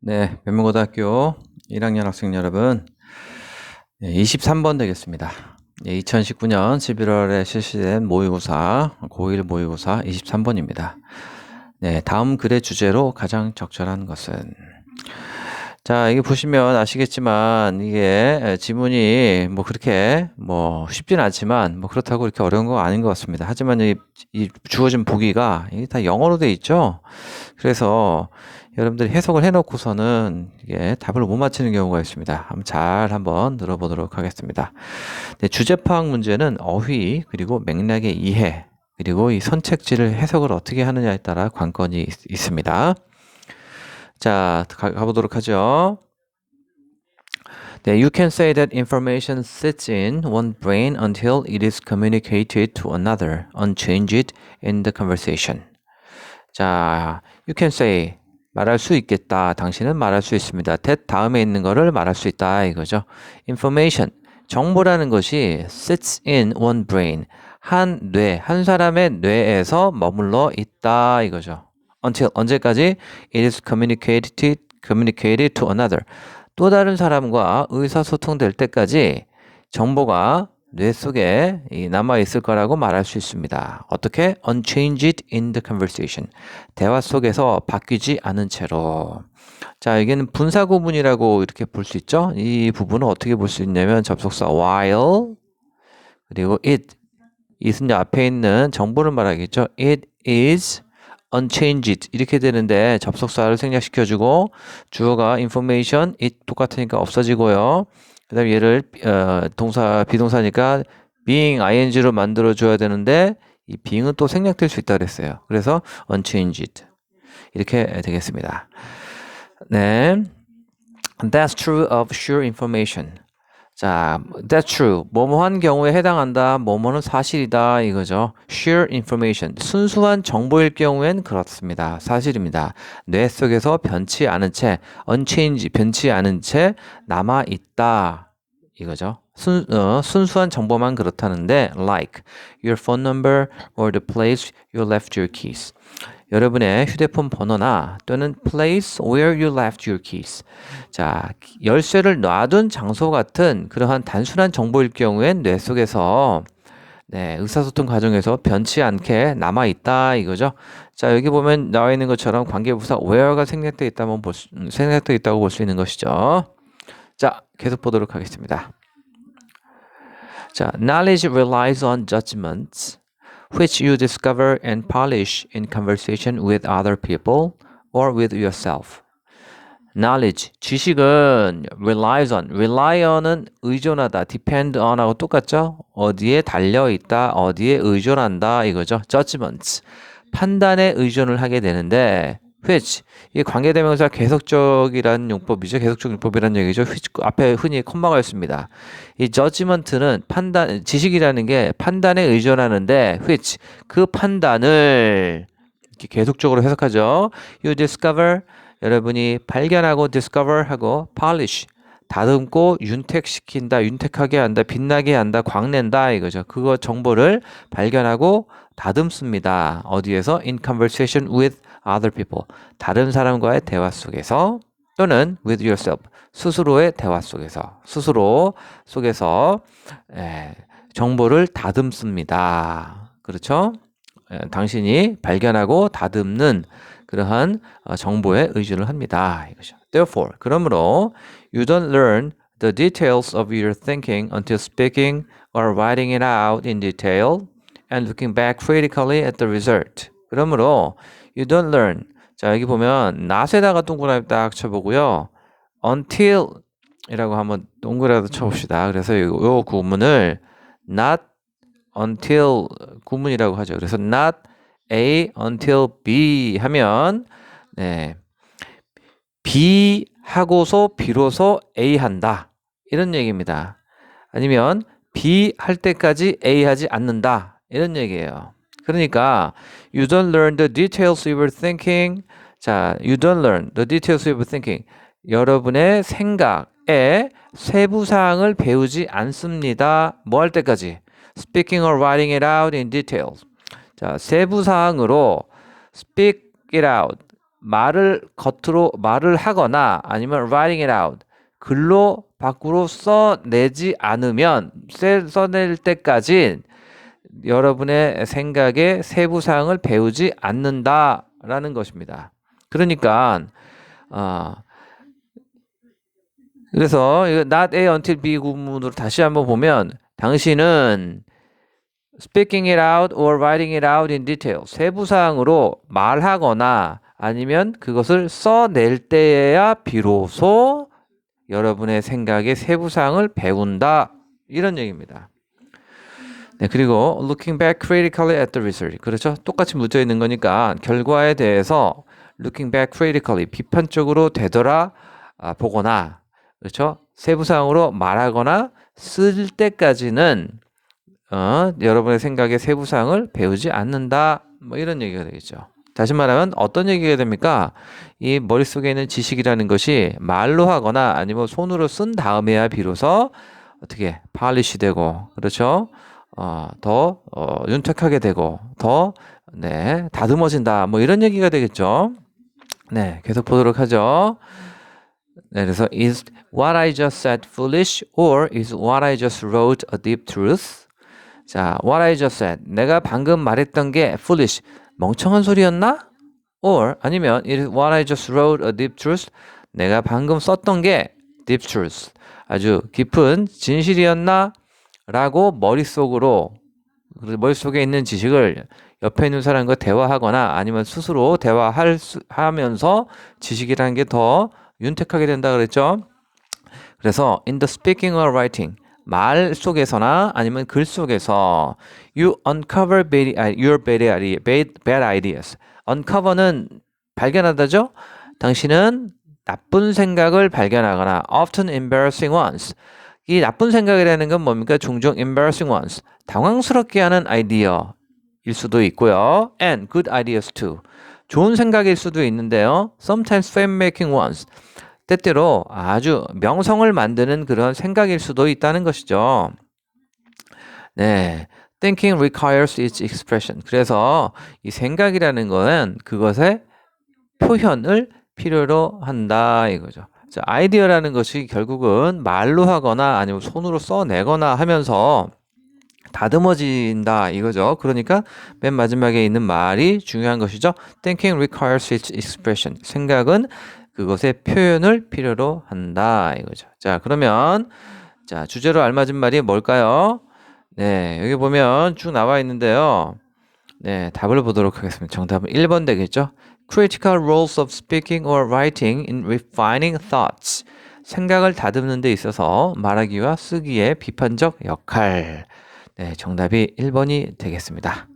네, 변명고등학교 1학년 학생 여러분, 23번 되겠습니다. 2019년 11월에 실시된 모의고사, 고1 모의고사 23번입니다. 네, 다음 글의 주제로 가장 적절한 것은? 자, 이게 보시면 아시겠지만, 이게 지문이 그렇게 쉽진 않지만, 그렇다고 이렇게 어려운 건 아닌 것 같습니다. 하지만 이 주어진 보기가 이게 다 영어로 돼 있죠? 그래서 여러분들이 해석을 해놓고서는 이게 답을 못 맞히는 경우가 있습니다. 한번 들어보도록 하겠습니다. 네, 주제 파악 문제는 어휘, 그리고 맥락의 이해, 그리고 이 선책지를 해석을 어떻게 하느냐에 따라 관건이 있습니다. 자, 가보도록 하죠. 네, you can say that information sits in one brain until it is communicated to another, unchanged in the conversation. 자, you can say, 말할 수 있겠다. 당신은 말할 수 있습니다. that 다음에 있는 거를 말할 수 있다. 이거죠. information, 정보라는 것이 sits in one brain, 한 사람의 뇌에서 머물러 있다. 이거죠. until, 언제까지? it is communicated to another. 또 다른 사람과 의사소통될 때까지 정보가 뇌 속에 남아있을 거라고 말할 수 있습니다. 어떻게? unchanged in the conversation. 대화 속에서 바뀌지 않은 채로. 자, 여기는 분사 구문이라고 이렇게 볼 수 있죠? 이 부분은 어떻게 볼 수 있냐면 접속사 while 그리고 it. it은 앞에 있는 정보를 말하겠죠? it is unchanged 이렇게 되는데 접속사를 생략시켜주고 주어가 information, it 똑같으니까 없어지고요. 그 다음에 얘를 비동사니까 being, ing로 만들어줘야 되는데 이 being은 또 생략될 수 있다 그랬어요. 그래서 unchanged 이렇게 되겠습니다. 네, that's true of sure information. 자, that's true. 뭐뭐한 경우에 해당한다. 뭐뭐는 사실이다. 이거죠. sure information. 순수한 정보일 경우엔 그렇습니다. 사실입니다. 뇌 속에서 변치 않은 채, unchanged, 변치 않은 채 남아있다. 이거죠. 순수한 정보만 그렇다는데, like your phone number or the place you left your keys. 여러분의 휴대폰 번호나 또는 place where you left your keys. 자, 열쇠를 놔둔 장소 같은 그러한 단순한 정보일 경우엔 뇌 속에서 의사소통 과정에서 변치 않게 남아있다 이거죠. 자, 여기 보면 나와 있는 것처럼 관계부사 where가 생략되어 있다고 볼 수 있는 것이죠. 자, 계속 보도록 하겠습니다. 자, knowledge relies on judgments which you discover and polish in conversation with other people or with yourself. knowledge, 지식은 rely on은 의존하다, depend on하고 똑같죠? 어디에 달려있다, 어디에 의존한다 이거죠. judgments, 판단에 의존을 하게 되는데 which, 이 관계대명사 계속적이라는 용법이죠. 계속적 용법이라는 얘기죠. which 앞에 흔히 콤마가 있습니다. 이 judgment는 지식이라는 게 판단에 의존하는데 which, 그 판단을 이렇게 계속적으로 해석하죠. You discover, 여러분이 발견하고 discover하고 polish, 다듬고 윤택하게 한다, 빛나게 한다, 광낸다 이거죠. 그거 정보를 발견하고 다듬습니다. 어디에서? In conversation with other people. 다른 사람과의 대화 속에서 또는 with yourself. 스스로의 대화 속에서. 정보를 다듬습니다. 그렇죠? 당신이 발견하고 다듬는 그러한 정보에 의존을 합니다. 이거죠. Therefore, 그러므로 you don't learn the details of your thinking until speaking or writing it out in detail and looking back critically at the result. 그러므로 you don't learn. 자, 여기 보면 not에다가 동그라미 딱 쳐보고요. until 이라고 한번 동그라미 쳐봅시다. 그래서 요 구문을 not until 구문이라고 하죠. 그래서 not A until B 하면 B 하고서 비로소 A 한다. 이런 얘기입니다. 아니면 B 할 때까지 A 하지 않는다. 이런 얘기예요. 그러니까 you don't learn the details you were thinking. 자, you don't learn the details you were thinking. 여러분의 생각의 세부사항을 배우지 않습니다. 뭐 할 때까지? Speaking or writing it out in details. 자, 세부사항으로 speak it out, 겉으로 말을 하거나 아니면 writing it out 글로 밖으로 써내지 않으면 써낼 때까지 여러분의 생각의 세부 사항을 배우지 않는다라는 것입니다. 그러니까 그래서 not A until B 구문으로 다시 한번 보면 당신은 speaking it out or writing it out in detail 세부 사항으로 말하거나 아니면 그것을 써낼 때에야 비로소 여러분의 생각의 세부 사항을 배운다 이런 얘기입니다. 네, 그리고 looking back critically at the result. 그렇죠? 똑같이 묻어 있는 거니까 결과에 대해서 looking back critically 비판적으로 되돌아 보거나 그렇죠? 세부사항으로 말하거나 쓸 때까지는 여러분의 생각의 세부사항을 배우지 않는다. 뭐 이런 얘기가 되겠죠. 다시 말하면 어떤 얘기가 됩니까? 이 머릿속에 있는 지식이라는 것이 말로 하거나 아니면 손으로 쓴 다음에야 비로소 어떻게 팔리시 되고 그렇죠? 더 윤택하게 되고 더 다듬어진다. 뭐 이런 얘기가 되겠죠. 네, 계속 보도록 하죠. 네, 그래서 is what I just said foolish or is what I just wrote a deep truth? 자, what I just said 내가 방금 말했던 게 foolish 멍청한 소리였나? or 아니면 is what I just wrote a deep truth? 내가 방금 썼던 게 deep truth 아주 깊은 진실이었나? 라고 머릿속에 있는 지식을 옆에 있는 사람과 대화하거나 아니면 스스로 하면서 지식이라는 게 더 윤택하게 된다 그랬죠. 그래서 in the speaking or writing 말 속에서나 아니면 글 속에서 you uncover your bad ideas. uncover는 발견하다죠. 당신은 나쁜 생각을 발견하거나 often embarrassing ones. 이 나쁜 생각이라는 건 뭡니까? 종종 embarrassing ones. 당황스럽게 하는 아이디어일 수도 있고요. and good ideas too. 좋은 생각일 수도 있는데요. sometimes fame-making ones. 때때로 아주 명성을 만드는 그런 생각일 수도 있다는 것이죠. 네, thinking requires its expression. 그래서 이 생각이라는 거는 그것의 표현을 필요로 한다 이거죠. 자, 아이디어라는 것이 결국은 말로 하거나 아니면 손으로 써내거나 하면서 다듬어진다 이거죠. 그러니까 맨 마지막에 있는 말이 중요한 것이죠. Thinking requires its expression. 생각은 그것의 표현을 필요로 한다 이거죠. 자, 그러면 자, 주제로 알맞은 말이 뭘까요? 네, 여기 보면 쭉 나와 있는데요. 네, 답을 보도록 하겠습니다. 정답은 1번 되겠죠? Critical roles of speaking or writing in refining thoughts. 생각을 다듬는 데 있어서 말하기와 쓰기의 비판적 역할. 네, 정답이 1번이 되겠습니다.